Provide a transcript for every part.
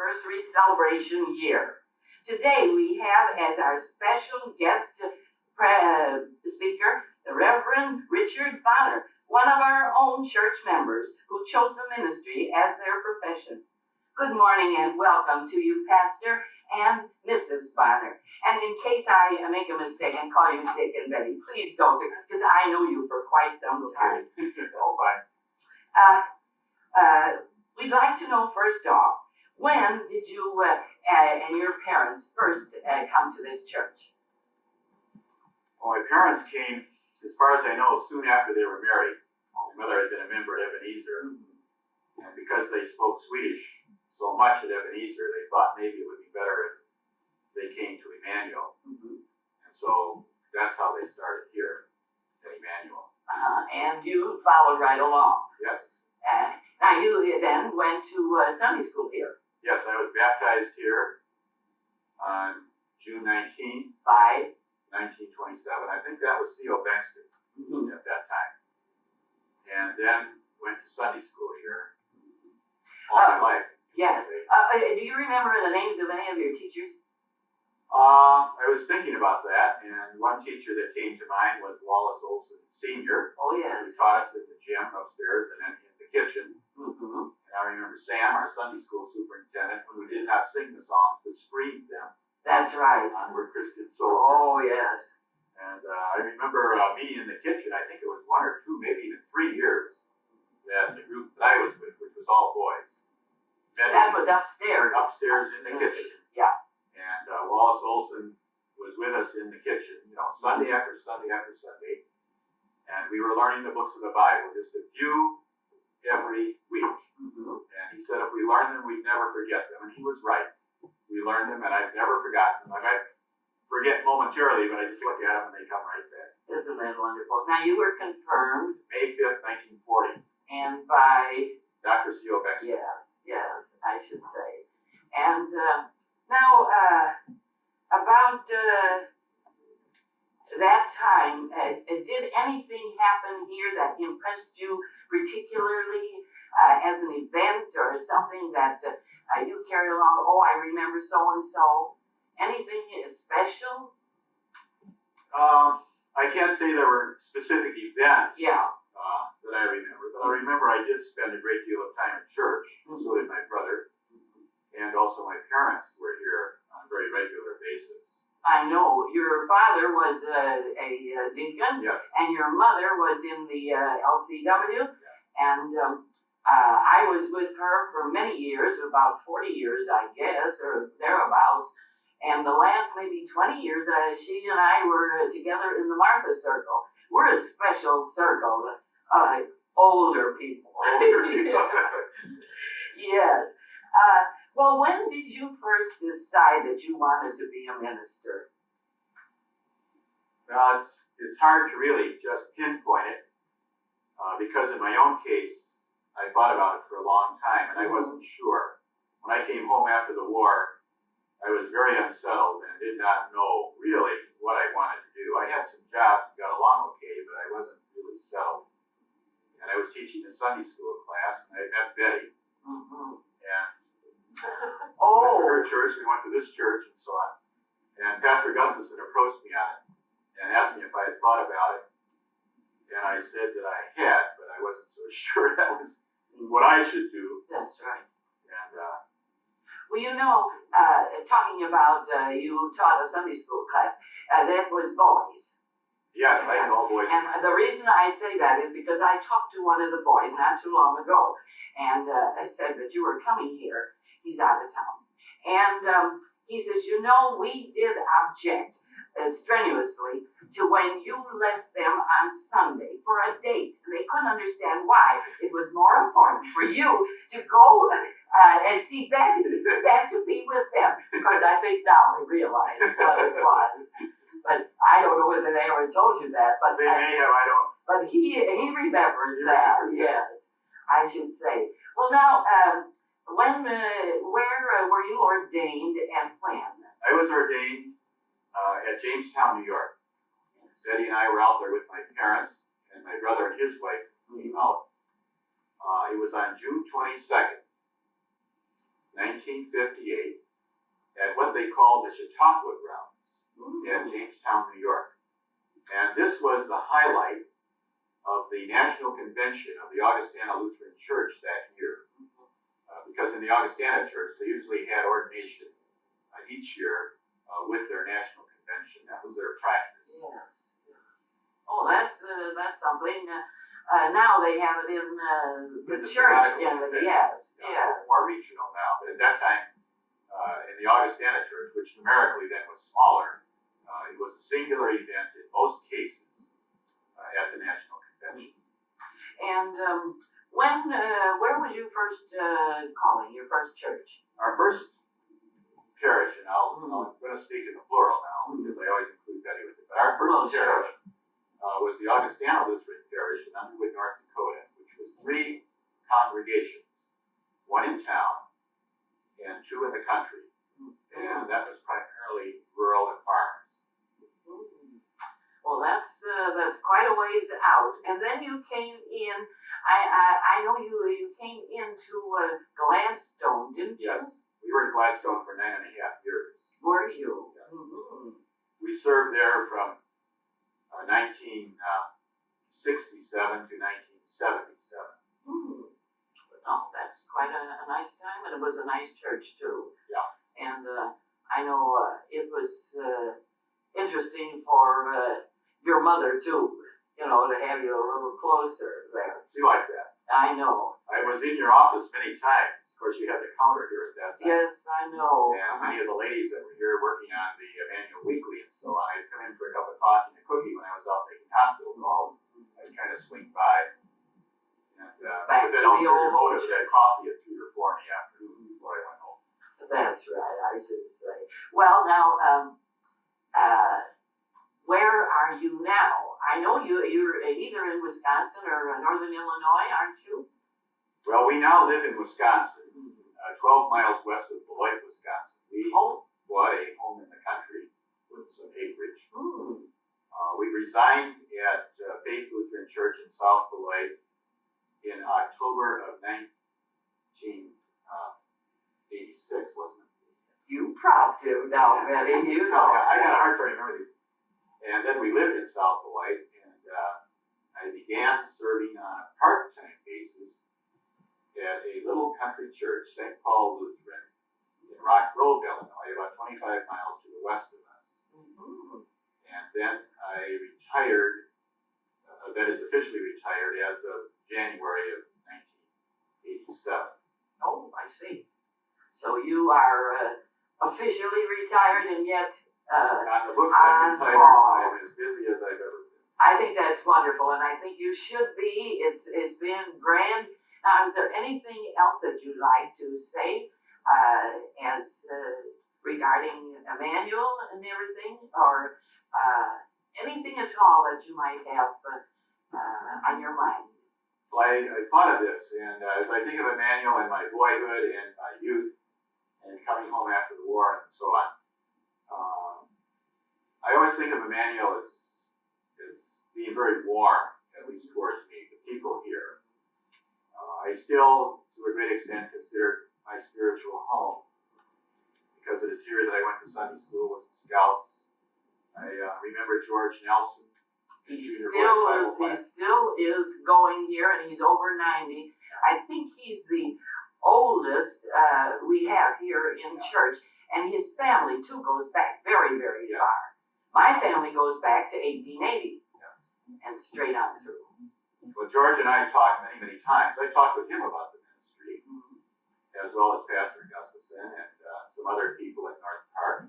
anniversary celebration year. Today we have as our special guest speaker the Reverend Richard Bonner, one of our own church members who chose the ministry as their profession. Good morning and welcome to you, Pastor and Mrs. Bonner. And in case I make a mistake and call you Dick and Betty, please don't, because I know you for quite some time. That's fine. We'd like to know first off, when did you and your parents first come to this church? Well, my parents came, as far as I know, soon after they were married. My mother had been a member at Ebenezer, and because they spoke Swedish so much at Ebenezer, they thought maybe it would be better if they came to Immanuel. And so that's how they started here at Immanuel. And you followed right along. Yes. Now you then went to Sunday school here. Yes, I was baptized here on June 19th, 1927. I think that was C.O. Bexton at that time. And then went to Sunday school here all my life. Yes. Do you remember the names of any of your teachers? I was thinking about that, and one teacher that came to mind was Wallace Olson Sr. Oh, Who yes. taught us at the gym upstairs and then in the kitchen. Mm-hmm. And I remember Sam, our Sunday school superintendent, when we did not sing the songs, but screamed them. That's right. Onward Christian Soldiers. Oh, yes. And I remember meeting in the kitchen, I think it was 1 or 2, maybe even 3 years, that the group that I was with, which was all boys. That was upstairs. Upstairs in the kitchen. Yeah. And Wallace Olson was with us in the kitchen, Sunday after Sunday after Sunday. And we were learning the books of the Bible, just a few every week. And he said if we learned them, we'd never forget them. And he was right. We learned them, and I've never forgotten them. I might forget momentarily, but I just look at them and they come right back. Isn't that wonderful? Now you were confirmed. May 5th, 1940. And by... Dr. C.O. Bexton. Yes, I should say. And now, about that time, did anything happen here that impressed you particularly as an event or something that you carry along? Oh, I remember so-and-so. Anything special? I can't say there were specific events that I remember, but I remember I did spend a great deal of time at church, and so did my brother, and also my parents were here on a very regular basis. I know your father was a deacon, Yes. and your mother was in the LCW, Yes. and I was with her for many years, about 40 years, I guess, or thereabouts. And the last maybe 20 years, she and I were together in the Martha Circle. We're a special circle, older people. Yes. Well, when did you first decide that you wanted to be a minister? Well, it's hard to really just pinpoint it, because in my own case, I thought about it for a long time, and I wasn't sure. When I came home after the war, I was very unsettled and did not know really what I wanted to do. I had some jobs and got along okay, but I wasn't really settled. And I was teaching a Sunday school class, and I met Betty. And we went to her church, we went to this church, and so on. And Pastor Gustafson approached me on it and asked me if I had thought about it. And I said that I had, but I wasn't so sure that was what I should do. That's right. And well, talking about you taught a Sunday school class, that was boys. yes, I had all boys. And the reason I say that is because I talked to one of the boys not too long ago, and I said that you were coming here. He's out of town. And he says, we did object strenuously to when you left them on Sunday for a date. They couldn't understand why. It was more important for you to go and see Betty than to be with them. Because I think now they realize what it was. But I don't know whether they ever told you that. But They may have, I don't. But he remembered that, yes, I should say. Well, now, where were you ordained and when? I was ordained at Jamestown, New York. Betty and I were out there with my parents, and my brother and his wife came out. It was on June 22nd, 1958, at what they called the Chautauqua Grounds in Jamestown, New York. And this was the highlight of the National Convention of the Augustana Lutheran Church that year. Because in the Augustana Church, they usually had ordination each year with their national convention. That was their practice. Yes, yes. Oh, that's something. Now they have it in the church generally. Yes, yes. It's more regional now, but at that time, in the Augustana Church, which numerically then was smaller, it was a singular event in most cases at the national convention. And where was you first calling your first church? Our first parish, and I'm going to speak in the plural now because I always include Betty with it. But our first parish was the Augustana Lutheran Parish in Underwood, North Dakota, which was 3 congregations, 1 in town and 2 in the country, and that was primarily rural and farmers. Well, that's quite a ways out, and then you came in. I know you came into Gladstone, didn't you? Yes, we were in Gladstone for 9.5 years. Were you? Yes. We served there from 1967 to 1977. Oh, that's quite a nice time, and it was a nice church too. Yeah. And I know it was interesting for your mother too, to have you a little closer there. She liked that. I know. I was in your office many times. Of course, you had the counter here at that time. Yes, I know. And many of the ladies that were here working on the Immanuel Weekly and so on, I'd come in for a cup of coffee and a cookie when I was out making hospital calls. I'd kind of swing by. And back with to that the old motive, I had coffee at 3 or 4 in the afternoon before I went home. That's right, I should say. Well, now, where are you now? I know you're either in Wisconsin or northern Illinois, aren't you? Well, we now live in Wisconsin, 12 miles west of Beloit, Wisconsin. We bought a home in the country with some acreage. We resigned at Faith Lutheran Church in South Beloit in October of 1986, wasn't it? You proud to now, Betty. You know. I had a hard time remembering these. And then we lived in South Beloit, and I began serving on a part-time basis at a little country church, St. Paul Lutheran, in Rock Grove, Illinois, about 25 miles to the west of us. And then I retired, that is officially retired as of January of 1987. Oh, I see. So you are officially retired and yet on the books I'm retired, I'm as busy as I've ever been. I think that's wonderful, and I think you should be. It's been grand. Now, is there anything else that you'd like to say as regarding Immanuel and everything, or anything at all that you might have on your mind? Well, I thought of this, and as I think of Immanuel in my boyhood and my youth, and coming home after the war and so on, I always think of Immanuel as being very warm, at least towards me, the people here. I still, to a great extent, consider my spiritual home, because it is here that I went to Sunday school with the Scouts. I remember George Nelson. He still is going here, and he's over 90. I think he's the oldest we have here in church, and his family too goes back very, very far. My family goes back to 1880, and straight on through. Well, George and I talked many, many times. I talked with him about the ministry, as well as Pastor Gustafson and some other people at North Park.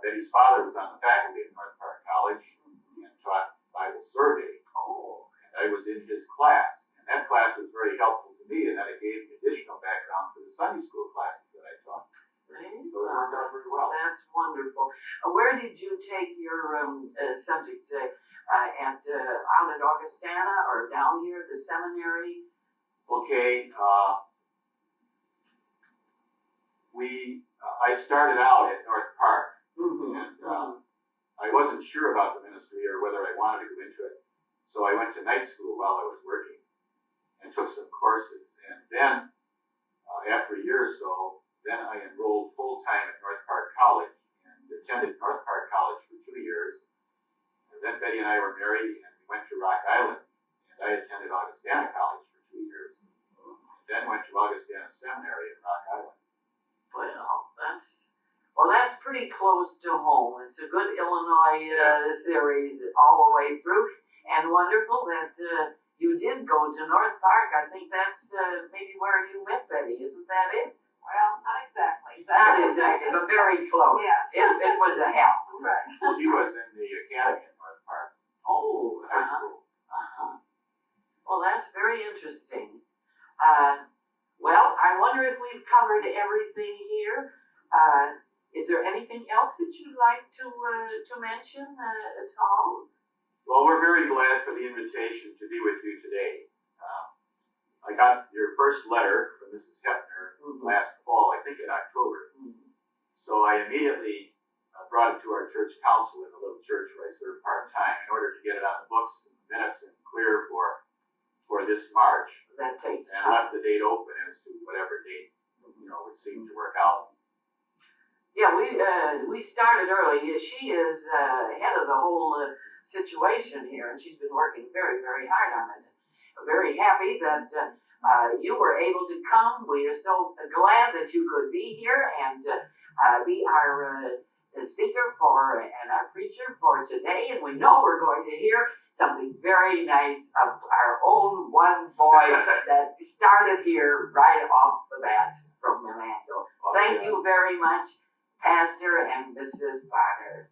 Betty's father was on the faculty at North Park College and taught Bible survey. And I was in his class, and that class was very helpful to me, and that it gave me additional background for the Sunday school classes that I taught. So it worked out very well. That's wonderful. Where did you take your subjects out at Augustana or down here at the seminary? Okay, I started out at North Park, and I wasn't sure about the ministry or whether I wanted to go into it. So I went to night school while I was working and took some courses. And then, after a year or so, then I enrolled full-time at North Park College and attended North Park College for 2 years. And then Betty and I were married and we went to Rock Island, and I attended Augustana College for 2 years. And then went to Augustana Seminary in Rock Island. Well, that's pretty close to home. It's a good Illinois series all the way through, and wonderful that you did go to North Park. I think that's maybe where you met Betty, isn't that it? Well, not exactly. Not exactly, but very close. Yes. It was a help. Right. She was in the academy at North Park, Oh, high school. Well, that's very interesting. Well, I wonder if we've covered everything here. Is there anything else that you'd like to mention at all? Well, we're very glad for the invitation to be with you today. I got your first letter from Mrs. Hepner last fall, I think in October. So I immediately brought it to our church council in the little church where I serve part-time in order to get it on the books and minutes and clear for this March. That takes And time. left the date open as to whatever date, would seem to work out. Yeah, we started early. She is head of the whole situation here, and she's been working very, very hard on it. Very happy that you were able to come. We are so glad that you could be here and be our speaker and our preacher for today. And we know we're going to hear something very nice of our own one boy that started here right off the bat from Immanuel. Thank you very much, Pastor and Mrs. Bonner.